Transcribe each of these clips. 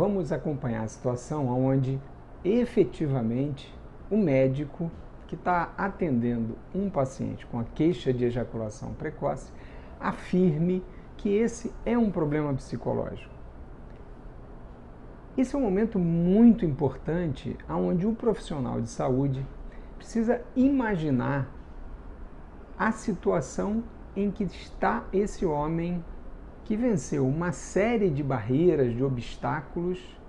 vamos acompanhar a situação onde efetivamente o médico que está atendendo um paciente com a queixa de ejaculação precoce afirme que esse é um problema psicológico. Esse é um momento muito importante onde o profissional de saúde precisa imaginar a situação em que está esse homem que venceu uma série de barreiras, de obstáculos,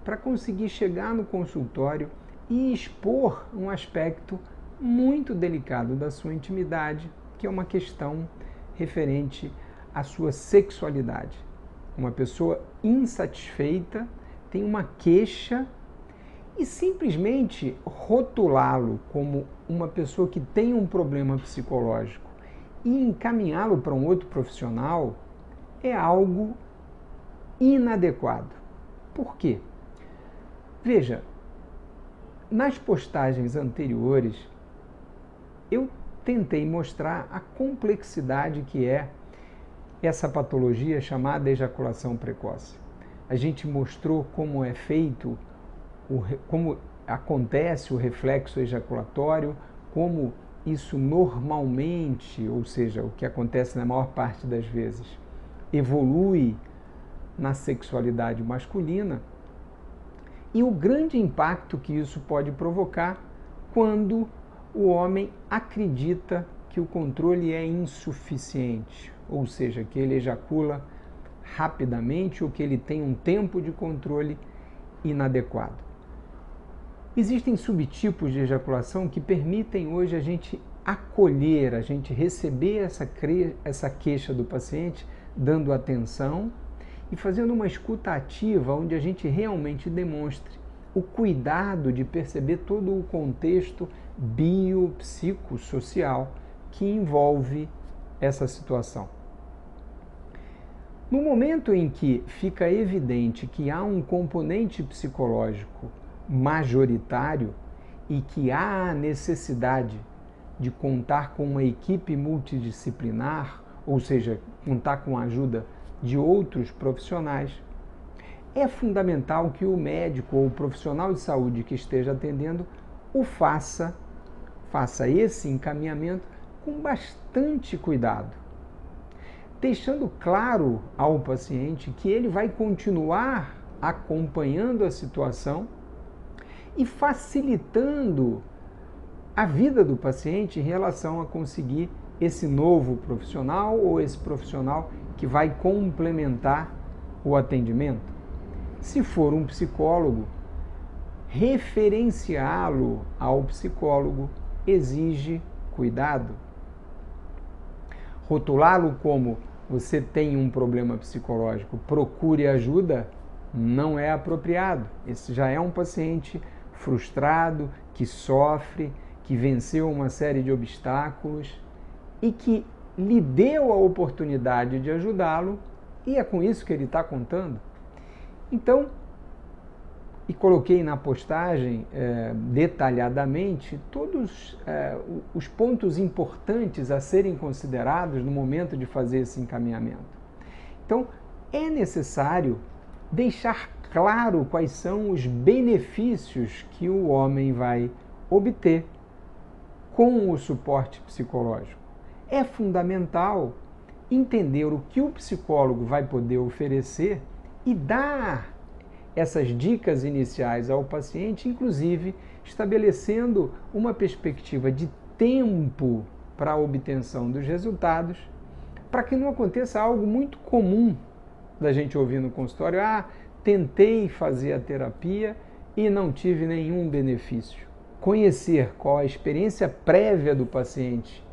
para conseguir chegar no consultório e expor um aspecto muito delicado da sua intimidade, que é uma questão referente à sua sexualidade. Uma pessoa insatisfeita tem uma queixa e simplesmente rotulá-lo como uma pessoa que tem um problema psicológico e encaminhá-lo para um outro profissional é algo inadequado. Por quê? Veja, nas postagens anteriores, eu tentei mostrar a complexidade que é essa patologia chamada ejaculação precoce. A gente mostrou como é feito, como acontece o reflexo ejaculatório, como isso normalmente, ou seja, o que acontece na maior parte das vezes, evolui na sexualidade masculina e o grande impacto que isso pode provocar quando o homem acredita que o controle é insuficiente, ou seja, que ele ejacula rapidamente ou que ele tem um tempo de controle inadequado. Existem subtipos de ejaculação que permitem hoje a gente acolher, a gente receber essa queixa do paciente, dando atenção e fazendo uma escuta ativa, onde a gente realmente demonstre o cuidado de perceber todo o contexto biopsicossocial que envolve essa situação. No momento em que fica evidente que há um componente psicológico majoritário e que há a necessidade de contar com uma equipe multidisciplinar, ou seja, contar com a ajuda de outros profissionais, é fundamental que o médico ou o profissional de saúde que esteja atendendo o faça esse encaminhamento com bastante cuidado, deixando claro ao paciente que ele vai continuar acompanhando a situação e facilitando a vida do paciente em relação a conseguir esse novo profissional ou esse profissional que vai complementar o atendimento. Se for um psicólogo, referenciá-lo ao psicólogo exige cuidado. Rotulá-lo como você tem um problema psicológico, procure ajuda, não é apropriado. Esse já é um paciente frustrado, que sofre, que venceu uma série de obstáculos e que lhe deu a oportunidade de ajudá-lo e é com isso que ele está contando. Então, e coloquei na postagem detalhadamente todos os pontos importantes a serem considerados no momento de fazer esse encaminhamento. Então, é necessário deixar claro quais são os benefícios que o homem vai obter com o suporte psicológico. É fundamental entender o que o psicólogo vai poder oferecer e dar essas dicas iniciais ao paciente, inclusive estabelecendo uma perspectiva de tempo para a obtenção dos resultados, para que não aconteça algo muito comum da gente ouvir no consultório: tentei fazer a terapia e não tive nenhum benefício. Conhecer qual a experiência prévia do paciente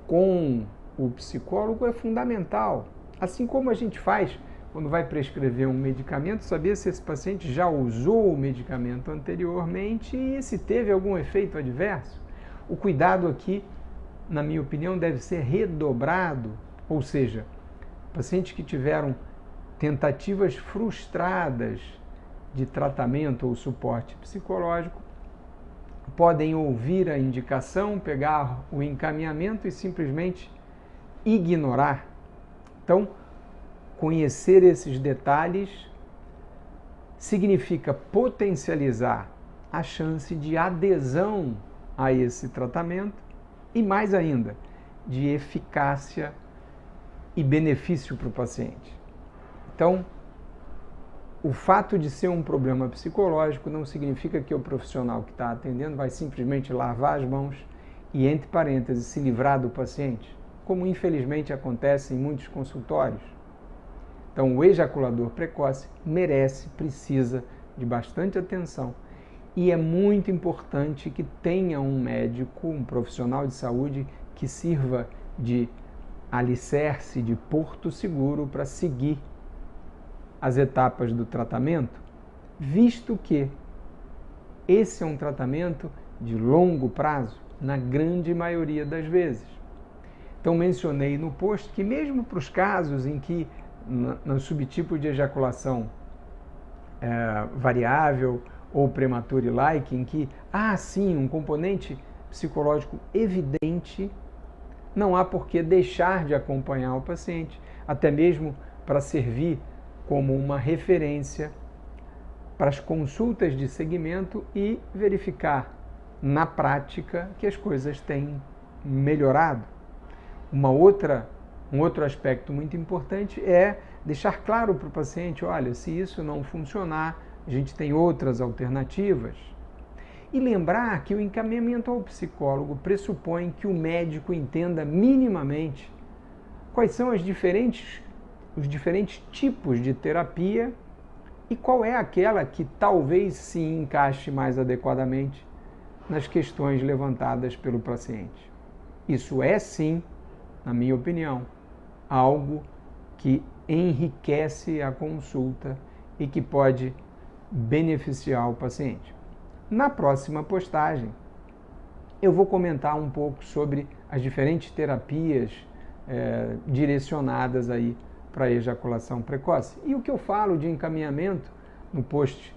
com o psicólogo é fundamental. Assim como a gente faz quando vai prescrever um medicamento, saber se esse paciente já usou o medicamento anteriormente e se teve algum efeito adverso. O cuidado aqui, na minha opinião, deve ser redobrado, ou seja, pacientes que tiveram tentativas frustradas de tratamento ou suporte psicológico podem ouvir a indicação, pegar o encaminhamento e simplesmente ignorar. Então, conhecer esses detalhes significa potencializar a chance de adesão a esse tratamento e, mais ainda, de eficácia e benefício para o paciente. Então, o fato de ser um problema psicológico não significa que o profissional que está atendendo vai simplesmente lavar as mãos e, entre parênteses, se livrar do paciente, como infelizmente acontece em muitos consultórios. Então, o ejaculador precoce merece, precisa de bastante atenção e é muito importante que tenha um médico, um profissional de saúde que sirva de alicerce, de porto seguro para seguir as etapas do tratamento, visto que esse é um tratamento de longo prazo, na grande maioria das vezes. Então, mencionei no post que mesmo para os casos em que, no subtipo de ejaculação variável ou premature like, em que há sim um componente psicológico evidente, não há por que deixar de acompanhar o paciente, até mesmo para servir como uma referência para as consultas de segmento e verificar na prática que as coisas têm melhorado. Um outro aspecto muito importante é deixar claro para o paciente, olha, se isso não funcionar, a gente tem outras alternativas. E lembrar que o encaminhamento ao psicólogo pressupõe que o médico entenda minimamente quais são os diferentes tipos de terapia e qual é aquela que talvez se encaixe mais adequadamente nas questões levantadas pelo paciente. Isso é, sim, na minha opinião, algo que enriquece a consulta e que pode beneficiar o paciente. Na próxima postagem, eu vou comentar um pouco sobre as diferentes terapias direcionadas aí para a ejaculação precoce. E o que eu falo de encaminhamento no post,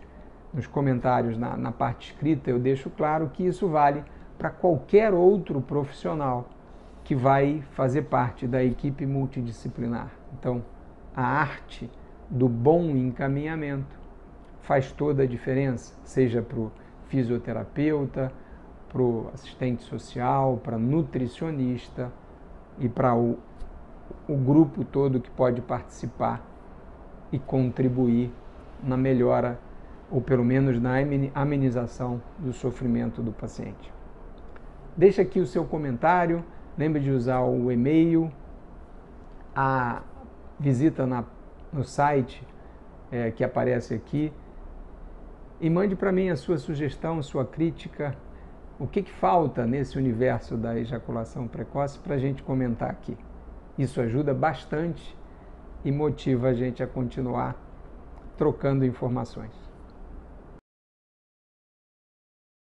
nos comentários, na parte escrita, eu deixo claro que isso vale para qualquer outro profissional que vai fazer parte da equipe multidisciplinar. Então, a arte do bom encaminhamento faz toda a diferença, seja para o fisioterapeuta, para o assistente social, para nutricionista e para o grupo todo que pode participar e contribuir na melhora, ou pelo menos na amenização do sofrimento do paciente. Deixe aqui o seu comentário, lembre de usar o e-mail, a visita no site que aparece aqui e mande para mim a sua sugestão, a sua crítica, o que falta nesse universo da ejaculação precoce para a gente comentar aqui. Isso ajuda bastante e motiva a gente a continuar trocando informações.